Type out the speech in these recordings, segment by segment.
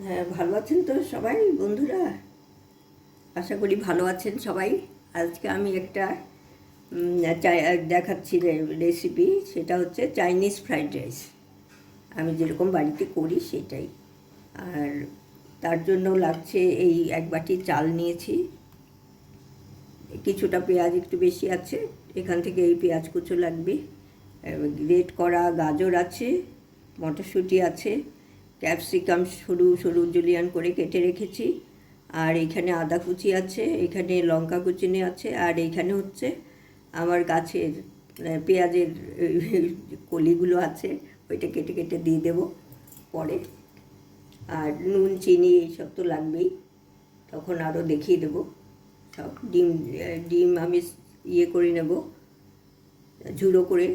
হ্যাঁ, ভালো আছেন তো সবাই বন্ধুরা? আশা করি ভালো আছেন সবাই। আজকে আমি একটা দেখাচ্ছি রেসিপি। সেটা হচ্ছে চাইনিজ ফ্রাইড রাইস। আমি যেরকম বাড়িতে করি সেটাই। আর তার জন্য লাগছে এই এক বাটি চাল নিয়েছি, কিছুটা পেঁয়াজ একটু বেশি আছে, এখান থেকে এই পেঁয়াজ কুচো লাগবে, গ্রেট করা গাজর আছে, মটরশুঁটি আছে, ক্যাপসিকাম সরু সরু জুলিয়ান করে কেটে রেখেছি, আর এখানে আদা কুচি আছে, এখানে লঙ্কা কুচিনি আছে, আর এইখানে হচ্ছে আমার গাছের পেঁয়াজের কলিগুলো আছে, ওইটা কেটে কেটে দিয়ে দেবো পরে। আর নুন চিনি এইসব তো লাগবেই, তখন আরও দেখিয়ে দেবো সব। ডিম ডিম আমি করে নেব, ঝুড়ো করে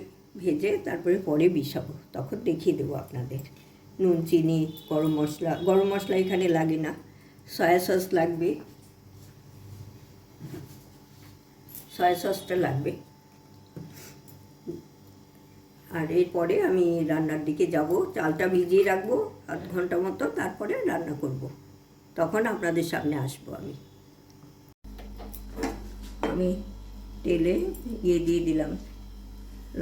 ভেজে তারপরে পরে মিশাবো, তখন দেখিয়ে দেবো আপনাদের। নুন চিনি, গরম মশলা এখানে লাগে না, সয়া সস লাগবে, সয়া সসটা লাগবে। আর এরপরে আমি রান্নার দিকে যাব, চালটা ভিজিয়ে রাখবো আধ ঘন্টা মতো, তারপরে রান্না করব, তখন আপনাদের সামনে আসবো। আমি তেলে দিয়ে দিলাম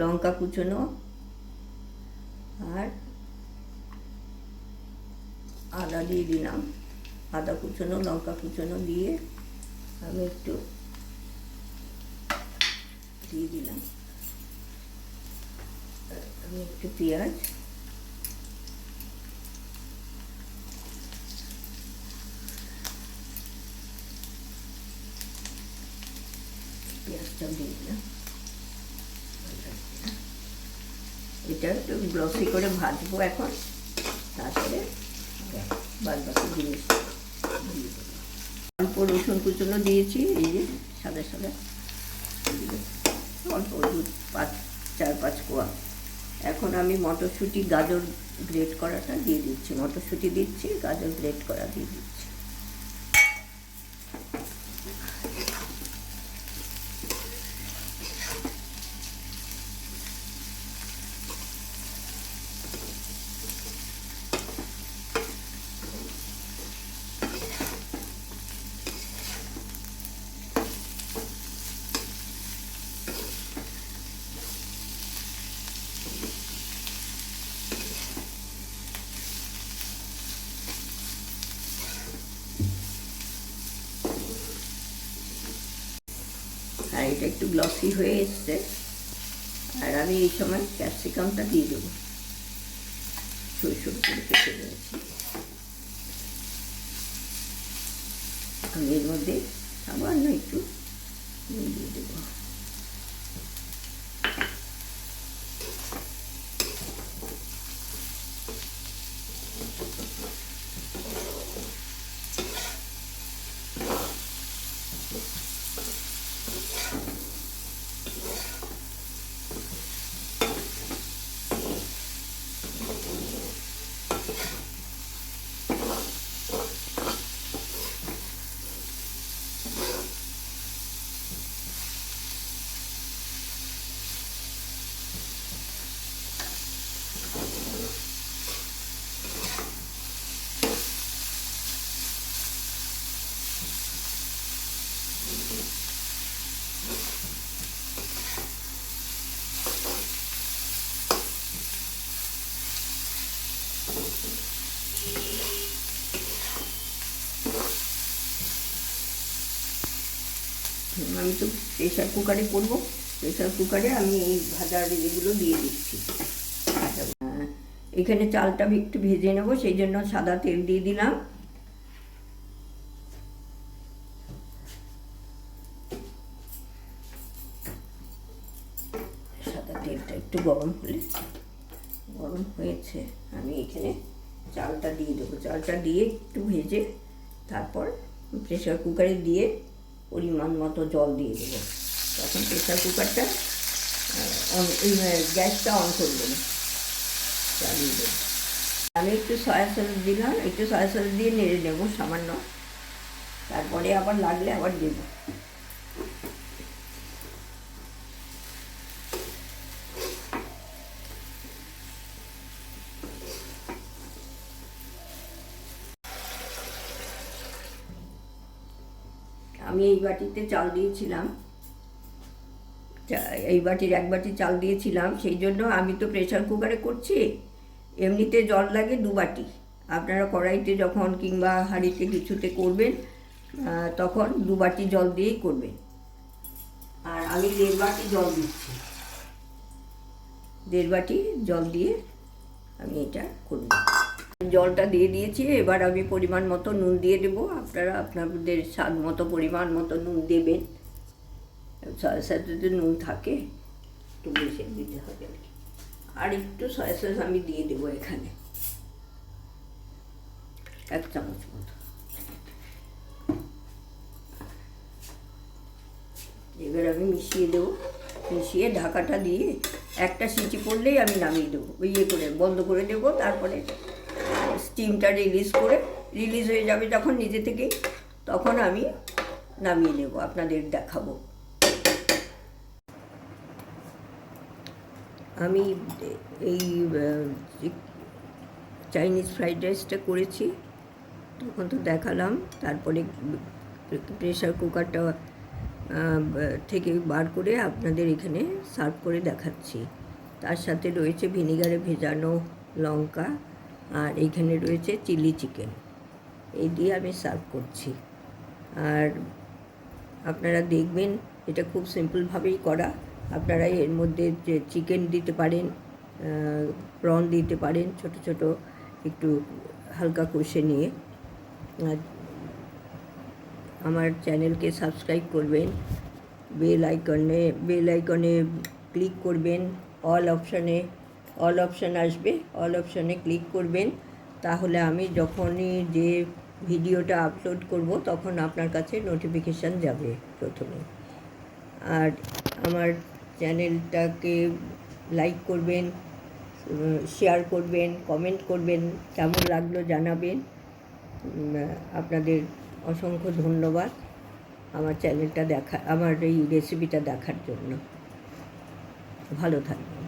লঙ্কা কুচোনো আর আদা দিয়ে দিলাম, আদা কুচোনো লঙ্কা কুচোনো দিয়ে আমি একটু দিয়ে দিলাম, আমি একটু পেঁয়াজটা দিয়ে দিলাম। এটা একটু গ্লসি করে ভাজবো এখন, তারপরে বাদ বাকি জিনিস দিয়ে দেবো। অল্প রসুন কুচনো দিয়েছি, এই যে সাদা সাদা, অল্প 4-5 কোয়া। এখন আমি মটরশুঁটি গাজর গ্রেট করাটা দিয়ে দিচ্ছি, মটরশুঁটি দিচ্ছি, গাজর গ্রেট করা দিয়ে দিচ্ছি। আর এটা একটু গ্লসি হয়ে এসছে, আর আমি এই সময় ক্যাপসিকামটা দিয়ে দেবো, সরু সরু করে কেটে নিয়েছি। আমি এর মধ্যে সামান্য একটু নুন দিয়ে দেবো। আমি তো প্রেশার কুকারে করবো, প্রেশার কুকারে আমি এই ভাজার এগুলো দিয়ে দিচ্ছি। এখানে চালটা একটু ভেজে নেবো, সেই জন্য সাদা তেল দিয়ে দিলাম। সাদা তেলটা একটু গরম হয়েছে, আমি এখানে চালটা দিয়ে দেবো। চালটা দিয়ে একটু ভেজে তারপর প্রেশার কুকারে দিয়ে পরিমাণ মতো জল দিয়ে দেবো। তখন প্রেশার কুকারটা গ্যাসটা অন করে দেবো, চালিয়ে দেবো। আমি একটু সয়া সস দিলাম, একটু সয়া সস দিয়ে নেড়ে নেবো সামান্য, তারপরে আবার লাগলে আবার দেবো। আমি এই বাটিতে চাল দিয়েছিলাম, এই বাটির 1 বাটি চাল দিয়েছিলাম, সেই জন্য আমি তো প্রেসার কুকারে করছি, এমনিতে জল লাগে 2 বাটি। আপনারা কড়াইতে যখন কিংবা হাঁড়িতে কিছুতে করবেন তখন 2 বাটি জল দিয়েই করবেন। আর আমি 1.5 বাটি জল দিচ্ছি, 1.5 বাটি জল দিয়ে আমি এটা করব। জলটা দিয়ে দিয়েছি, এবার আমি পরিমাণ মতো নুন দিয়ে দেবো। আপনারা আপনাদের স্বাদ মতো পরিমাণ মতো নুন দেবেন। সয়া সস যদি নুন থাকে একটু বেশি দিতে হবে আর কি। আর একটু সয়া সস আমি দিয়ে দেবো এখানে 1 চামচ মতো। এবার আমি মিশিয়ে দেবো, মিশিয়ে ঢাকাটা দিয়ে একটা সিটি পড়লেই আমি নামিয়ে দেবো, করে বন্ধ করে দেবো। তারপরে স্টিমটা রিলিজ হয়ে যাবে যখন নিজে থেকেই, তখন আমি নামিয়ে নেব, আপনাদের দেখাবো। আমি এই চাইনিজ ফ্রাইড রাইসটা করেছি, তখন তো দেখালাম। তারপরে প্রেসার কুকারটা থেকে বার করে আপনাদের এখানে সার্ভ করে দেখাচ্ছি। তার সাথে রয়েছে ভিনিগারে ভেজানো লঙ্কা, আর এইখানে রয়েছে চিলি চিকেন। এই দিয়ে আমি সার্ভ করছি। আর আপনারা দেখবেন এটা খুব সিম্পলভাবেই করা। আপনারা এর মধ্যে যে চিকেন দিতে পারেন, প্রন দিতে পারেন ছোট ছোট, একটু হালকা কষে নিয়ে। আমার চ্যানেলকে সাবস্ক্রাইব করবেন, বেল আইকনে ক্লিক করবেন, অল অপশান আসবে, অল অপশানে ক্লিক করবেন। তাহলে আমি যখনই যে ভিডিওটা আপলোড করব তখন আপনার কাছে নোটিফিকেশান যাবে প্রথমে। আর আমার চ্যানেলটাকে লাইক করবেন, শেয়ার করবেন, কমেন্ট করবেন, কেমন লাগলো জানাবেন। আপনাদের অসংখ্য ধন্যবাদ আমার চ্যানেলটা আমার এই রেসিপিটা দেখার জন্য। ভালো থাকবেন।